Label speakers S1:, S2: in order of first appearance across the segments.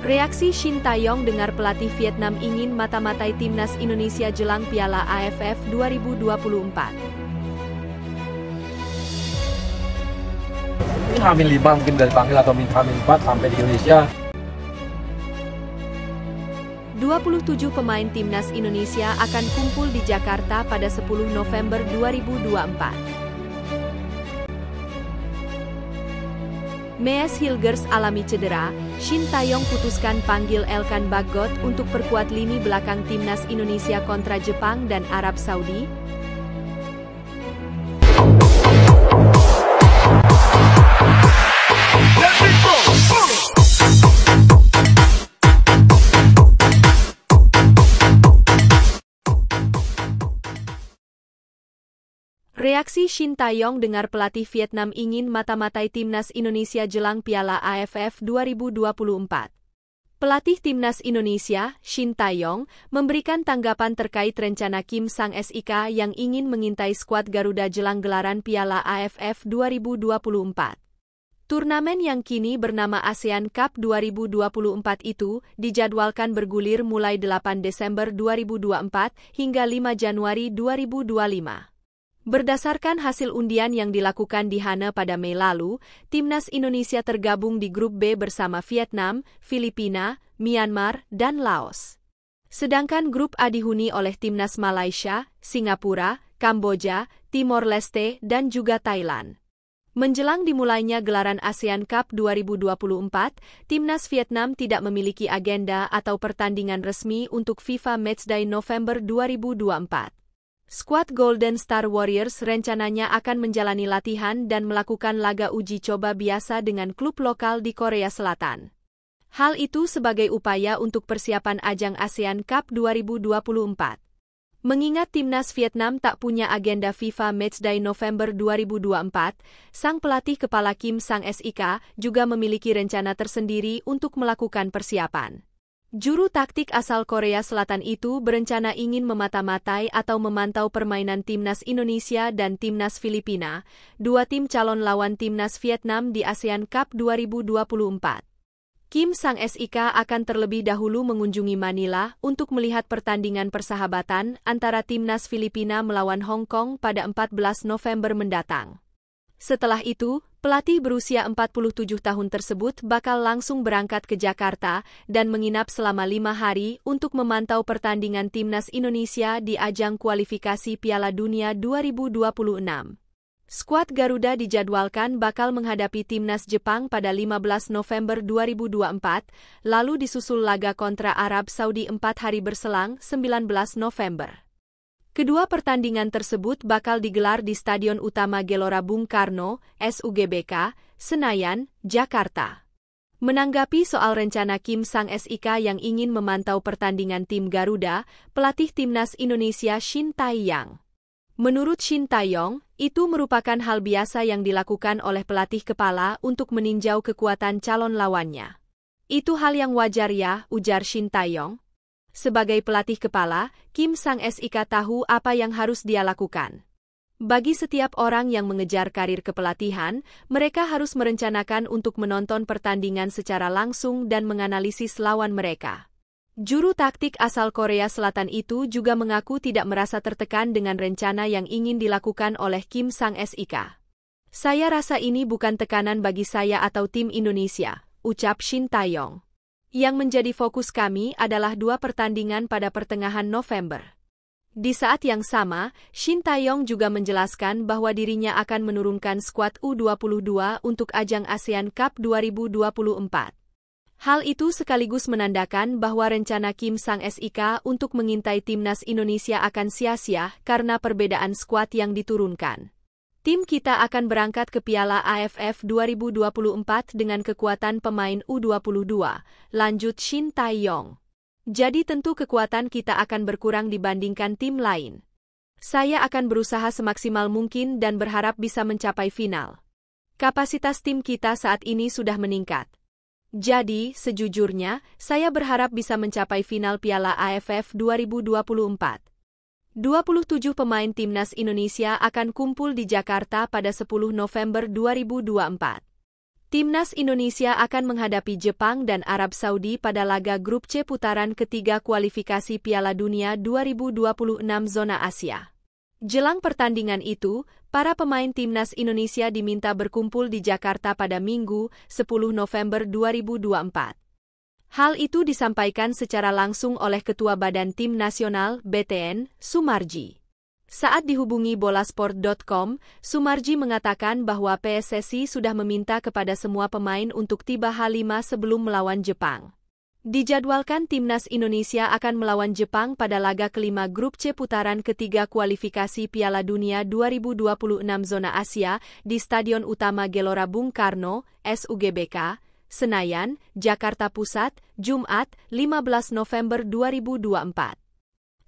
S1: Reaksi Shin Tae-yong dengar pelatih Vietnam ingin mata-matai timnas Indonesia jelang Piala AFF 2024.
S2: Ini H-5 mungkin udah dipanggil atau H-4 sampai di Indonesia.
S1: 27 pemain timnas Indonesia akan kumpul di Jakarta pada 10 November 2024. Mees Hilgers alami cedera, Shin Tae-yong putuskan panggil Elkan Bagot untuk perkuat lini belakang timnas Indonesia kontra Jepang dan Arab Saudi. Reaksi Shin Tae-yong dengar pelatih Vietnam ingin mata-matai timnas Indonesia jelang Piala AFF 2024. Pelatih timnas Indonesia, Shin Tae-yong, memberikan tanggapan terkait rencana Kim Sang-sik yang ingin mengintai skuad Garuda jelang gelaran Piala AFF 2024. Turnamen yang kini bernama ASEAN Cup 2024 itu dijadwalkan bergulir mulai 8 Desember 2024 hingga 5 Januari 2025. Berdasarkan hasil undian yang dilakukan di Hanoi pada Mei lalu, timnas Indonesia tergabung di grup B bersama Vietnam, Filipina, Myanmar, dan Laos. Sedangkan grup A dihuni oleh timnas Malaysia, Singapura, Kamboja, Timor Leste, dan juga Thailand. Menjelang dimulainya gelaran ASEAN Cup 2024, timnas Vietnam tidak memiliki agenda atau pertandingan resmi untuk FIFA Matchday November 2024. Skuad Golden Star Warriors rencananya akan menjalani latihan dan melakukan laga uji coba biasa dengan klub lokal di Korea Selatan. Hal itu sebagai upaya untuk persiapan ajang ASEAN Cup 2024. Mengingat timnas Vietnam tak punya agenda FIFA Matchday November 2024, sang pelatih kepala Kim Sang-sik juga memiliki rencana tersendiri untuk melakukan persiapan. Juru taktik asal Korea Selatan itu berencana ingin memata-matai atau memantau permainan timnas Indonesia dan timnas Filipina, dua tim calon lawan timnas Vietnam di ASEAN Cup 2024. Kim Sang-sik akan terlebih dahulu mengunjungi Manila untuk melihat pertandingan persahabatan antara timnas Filipina melawan Hong Kong pada 14 November mendatang. Setelah itu, pelatih berusia 47 tahun tersebut bakal langsung berangkat ke Jakarta dan menginap selama 5 hari untuk memantau pertandingan timnas Indonesia di ajang kualifikasi Piala Dunia 2026. Skuad Garuda dijadwalkan bakal menghadapi timnas Jepang pada 15 November 2024, lalu disusul laga kontra Arab Saudi 4 hari berselang 19 November. Kedua pertandingan tersebut bakal digelar di Stadion Utama Gelora Bung Karno, SUGBK, Senayan, Jakarta. Menanggapi soal rencana Kim Sang-sik yang ingin memantau pertandingan tim Garuda, pelatih timnas Indonesia Shin Tae-yong. Menurut Shin Tae-yong, itu merupakan hal biasa yang dilakukan oleh pelatih kepala untuk meninjau kekuatan calon lawannya. Itu hal yang wajar ya, ujar Shin Tae-yong. Sebagai pelatih kepala, Kim Sang-sik tahu apa yang harus dia lakukan. Bagi setiap orang yang mengejar karir kepelatihan, mereka harus merencanakan untuk menonton pertandingan secara langsung dan menganalisis lawan mereka. Juru taktik asal Korea Selatan itu juga mengaku tidak merasa tertekan dengan rencana yang ingin dilakukan oleh Kim Sang-sik. Saya rasa ini bukan tekanan bagi saya atau tim Indonesia, ucap Shin Tae-yong. Yang menjadi fokus kami adalah dua pertandingan pada pertengahan November. Di saat yang sama, Shin Tae-yong juga menjelaskan bahwa dirinya akan menurunkan skuad U22 untuk ajang ASEAN Cup 2024. Hal itu sekaligus menandakan bahwa rencana Kim Sang-sik untuk mengintai timnas Indonesia akan sia-sia karena perbedaan skuad yang diturunkan. Tim kita akan berangkat ke Piala AFF 2024 dengan kekuatan pemain U22, lanjut Shin Tae-yong. Jadi tentu kekuatan kita akan berkurang dibandingkan tim lain. Saya akan berusaha semaksimal mungkin dan berharap bisa mencapai final. Kapasitas tim kita saat ini sudah meningkat. Jadi, sejujurnya, saya berharap bisa mencapai final Piala AFF 2024. 27 pemain timnas Indonesia akan kumpul di Jakarta pada 10 November 2024. Timnas Indonesia akan menghadapi Jepang dan Arab Saudi pada laga Grup C putaran ketiga kualifikasi Piala Dunia 2026 zona Asia. Jelang pertandingan itu, para pemain Timnas Indonesia diminta berkumpul di Jakarta pada Minggu, 10 November 2024. Hal itu disampaikan secara langsung oleh Ketua Badan Tim Nasional (BTN), Sumarji. Saat dihubungi bolasport.com, Sumarji mengatakan bahwa PSSI sudah meminta kepada semua pemain untuk tiba H5 sebelum melawan Jepang. Dijadwalkan Timnas Indonesia akan melawan Jepang pada laga kelima Grup C putaran ketiga kualifikasi Piala Dunia 2026 zona Asia di Stadion Utama Gelora Bung Karno, SUGBK, Senayan, Jakarta Pusat, Jumat, 15 November 2024.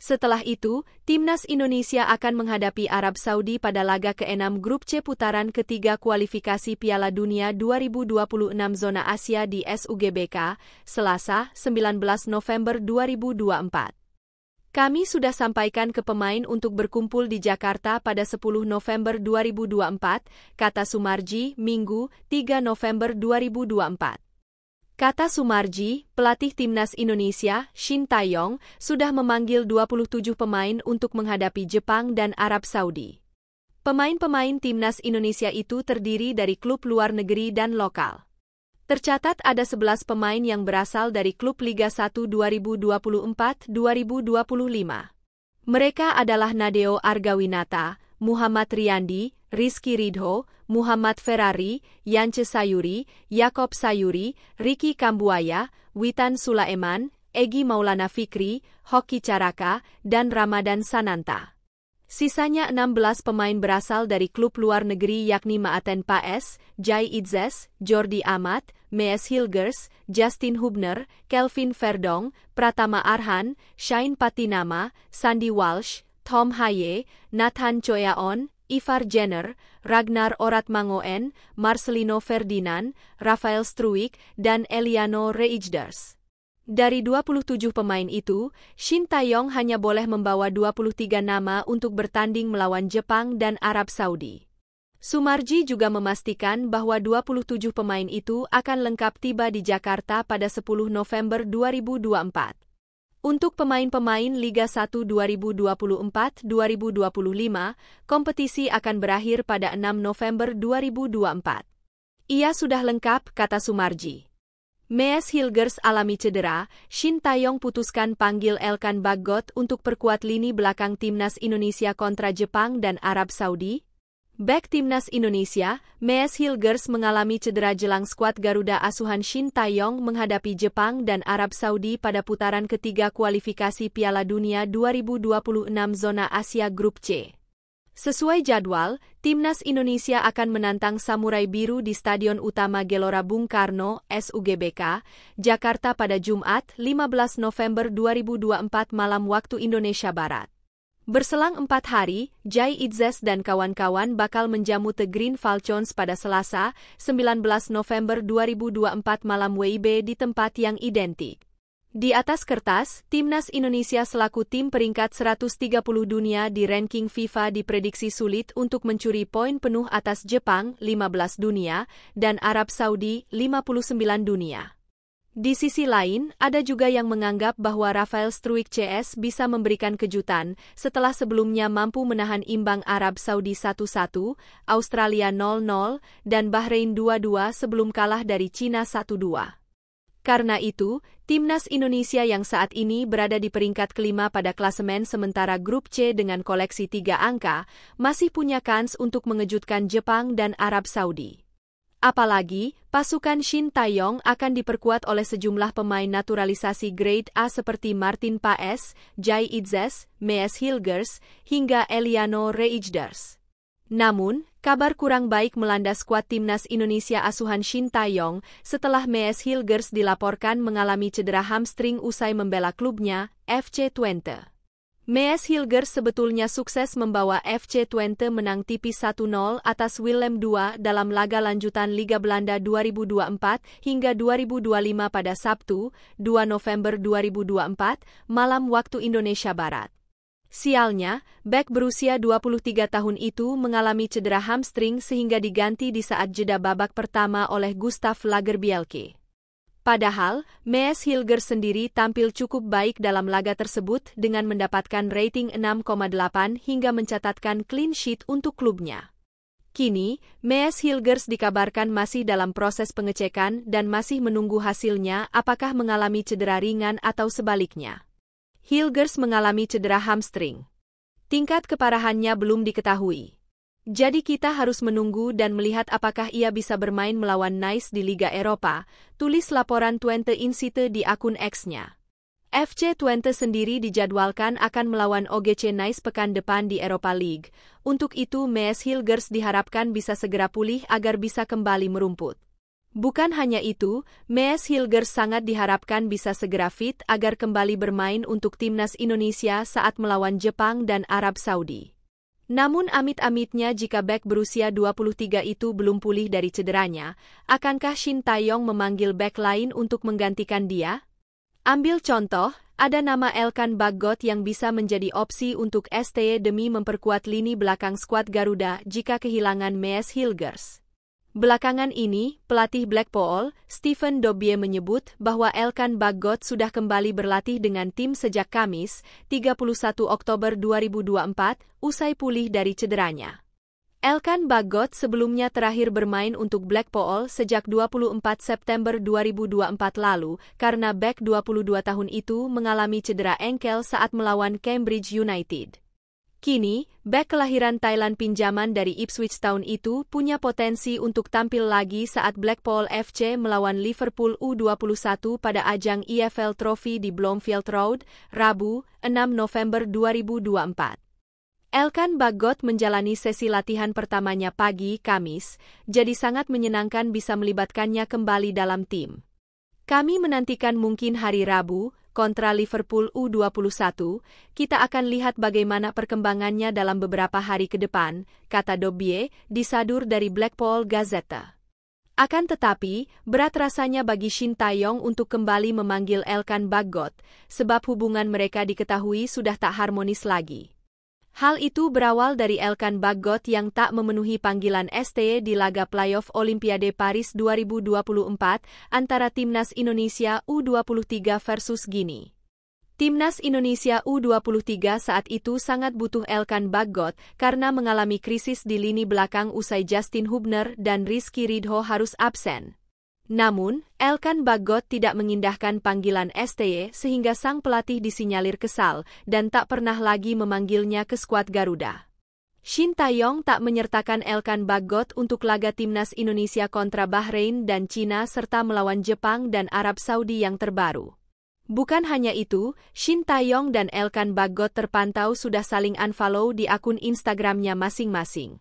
S1: Setelah itu, Timnas Indonesia akan menghadapi Arab Saudi pada laga ke-6 Grup C putaran ketiga kualifikasi Piala Dunia 2026 zona Asia di SUGBK, Selasa, 19 November 2024. Kami sudah sampaikan ke pemain untuk berkumpul di Jakarta pada 10 November 2024, kata Sumarji, Minggu, 3 November 2024. Kata Sumarji, pelatih Timnas Indonesia, Shin Tae-yong, sudah memanggil 27 pemain untuk menghadapi Jepang dan Arab Saudi. Pemain-pemain Timnas Indonesia itu terdiri dari klub luar negeri dan lokal. Tercatat ada 11 pemain yang berasal dari klub Liga 1 2024-2025. Mereka adalah Nadeo Argawinata, Muhammad Riyandi, Rizky Ridho, Muhammad Ferrari, Yance Sayuri, Yakob Sayuri, Ricky Kambuaya, Witan Sulaiman, Egy Maulana Fikri, Hoki Caraka, dan Ramadan Sananta. Sisanya 16 pemain berasal dari klub luar negeri yakni Maaten Paes, Jai Idzes, Jordi Amat, Mees Hilgers, Justin Hubner, Kelvin Verdong, Pratama Arhan, Shane Patinama, Sandy Walsh, Tom Haye, Nathan Choyaon, Ivar Jenner, Ragnar Oratmangoen, Marcelino Ferdinand, Rafael Struijk, dan Eliano Reijnders. Dari 27 pemain itu, Shin Tae-yong hanya boleh membawa 23 nama untuk bertanding melawan Jepang dan Arab Saudi. Sumarji juga memastikan bahwa 27 pemain itu akan lengkap tiba di Jakarta pada 10 November 2024. Untuk pemain-pemain Liga 1 2024-2025, kompetisi akan berakhir pada 6 November 2024. Ia sudah lengkap, kata Sumarji. Mees Hilgers alami cedera, Shin Tae-yong putuskan panggil Elkan Baggott untuk perkuat lini belakang Timnas Indonesia kontra Jepang dan Arab Saudi. Bek Timnas Indonesia, Mees Hilgers mengalami cedera jelang skuad Garuda asuhan Shin Tae-yong menghadapi Jepang dan Arab Saudi pada putaran ketiga kualifikasi Piala Dunia 2026 zona Asia Grup C. Sesuai jadwal, Timnas Indonesia akan menantang Samurai Biru di Stadion Utama Gelora Bung Karno, SUGBK, Jakarta pada Jumat, 15 November 2024 malam waktu Indonesia Barat. Berselang 4 hari, Jai Idzes dan kawan-kawan bakal menjamu The Green Falcons pada Selasa, 19 November 2024 malam WIB di tempat yang identik. Di atas kertas, Timnas Indonesia selaku tim peringkat 130 dunia di ranking FIFA diprediksi sulit untuk mencuri poin penuh atas Jepang, 15 dunia, dan Arab Saudi, 59 dunia. Di sisi lain, ada juga yang menganggap bahwa Rafael Struijk CS bisa memberikan kejutan setelah sebelumnya mampu menahan imbang Arab Saudi 1-1, Australia 0-0, dan Bahrain 2-2 sebelum kalah dari Cina 1-2. Karena itu, Timnas Indonesia yang saat ini berada di peringkat kelima pada klasemen sementara Grup C dengan koleksi 3 angka, masih punya kans untuk mengejutkan Jepang dan Arab Saudi. Apalagi, pasukan Shin Tae-yong akan diperkuat oleh sejumlah pemain naturalisasi grade A seperti Martin Paes, Jai Idzes, Mees Hilgers, hingga Eliano Reijnders. Namun, kabar kurang baik melanda skuad Timnas Indonesia asuhan Shin Tae-yong setelah Mees Hilgers dilaporkan mengalami cedera hamstring usai membela klubnya, FC Twente. Mees Hilgers sebetulnya sukses membawa FC Twente menang tipis 1-0 atas Willem II dalam laga lanjutan Liga Belanda 2024 hingga 2025 pada Sabtu, 2 November 2024, malam waktu Indonesia Barat. Sialnya, bek berusia 23 tahun itu mengalami cedera hamstring sehingga diganti di saat jeda babak pertama oleh Gustav Lagerbielke. Padahal, Maes Hilgers sendiri tampil cukup baik dalam laga tersebut dengan mendapatkan rating 6,8 hingga mencatatkan clean sheet untuk klubnya. Kini, Maes Hilgers dikabarkan masih dalam proses pengecekan dan masih menunggu hasilnya apakah mengalami cedera ringan atau sebaliknya. Hilgers mengalami cedera hamstring. Tingkat keparahannya belum diketahui. Jadi kita harus menunggu dan melihat apakah ia bisa bermain melawan Nice di Liga Eropa, tulis laporan Twente Insite di akun X-nya. FC Twente sendiri dijadwalkan akan melawan OGC Nice pekan depan di Europa League. Untuk itu Maes Hilgers diharapkan bisa segera pulih agar bisa kembali merumput. Bukan hanya itu, Maes Hilgers sangat diharapkan bisa segera fit agar kembali bermain untuk timnas Indonesia saat melawan Jepang dan Arab Saudi. Namun amit-amitnya jika bek berusia 23 itu belum pulih dari cederanya, akankah Shin Tae-yong memanggil bek lain untuk menggantikan dia? Ambil contoh, ada nama Elkan Baggott yang bisa menjadi opsi untuk STY demi memperkuat lini belakang skuad Garuda jika kehilangan Maes Hilgers. Belakangan ini, pelatih Blackpool, Stephen Dobbie menyebut bahwa Elkan Baggott sudah kembali berlatih dengan tim sejak Kamis, 31 Oktober 2024, usai pulih dari cederanya. Elkan Baggott sebelumnya terakhir bermain untuk Blackpool sejak 24 September 2024 lalu karena bek 22 tahun itu mengalami cedera engkel saat melawan Cambridge United. Kini, bek kelahiran Thailand pinjaman dari Ipswich Town itu punya potensi untuk tampil lagi saat Blackpool FC melawan Liverpool U21 pada ajang EFL Trophy di Bloomfield Road, Rabu, 6 November 2024. Elkan Baggott menjalani sesi latihan pertamanya pagi, Kamis, jadi sangat menyenangkan bisa melibatkannya kembali dalam tim. Kami menantikan mungkin hari Rabu, kontra Liverpool U21, kita akan lihat bagaimana perkembangannya dalam beberapa hari ke depan, kata Dobbie, disadur dari Blackpool Gazette. Akan tetapi, berat rasanya bagi Shin Tae-yong untuk kembali memanggil Elkan Baggott, sebab hubungan mereka diketahui sudah tak harmonis lagi. Hal itu berawal dari Elkan Baggott yang tak memenuhi panggilan STY di laga playoff Olimpiade Paris 2024 antara Timnas Indonesia U23 versus Guinea. Timnas Indonesia U23 saat itu sangat butuh Elkan Baggott karena mengalami krisis di lini belakang usai Justin Hubner dan Rizky Ridho harus absen. Namun, Elkan Baggott tidak mengindahkan panggilan STY sehingga sang pelatih disinyalir kesal dan tak pernah lagi memanggilnya ke skuad Garuda. Shin Tae-yong tak menyertakan Elkan Baggott untuk laga timnas Indonesia kontra Bahrain dan Cina serta melawan Jepang dan Arab Saudi yang terbaru. Bukan hanya itu, Shin Tae-yong dan Elkan Baggott terpantau sudah saling unfollow di akun Instagramnya masing-masing.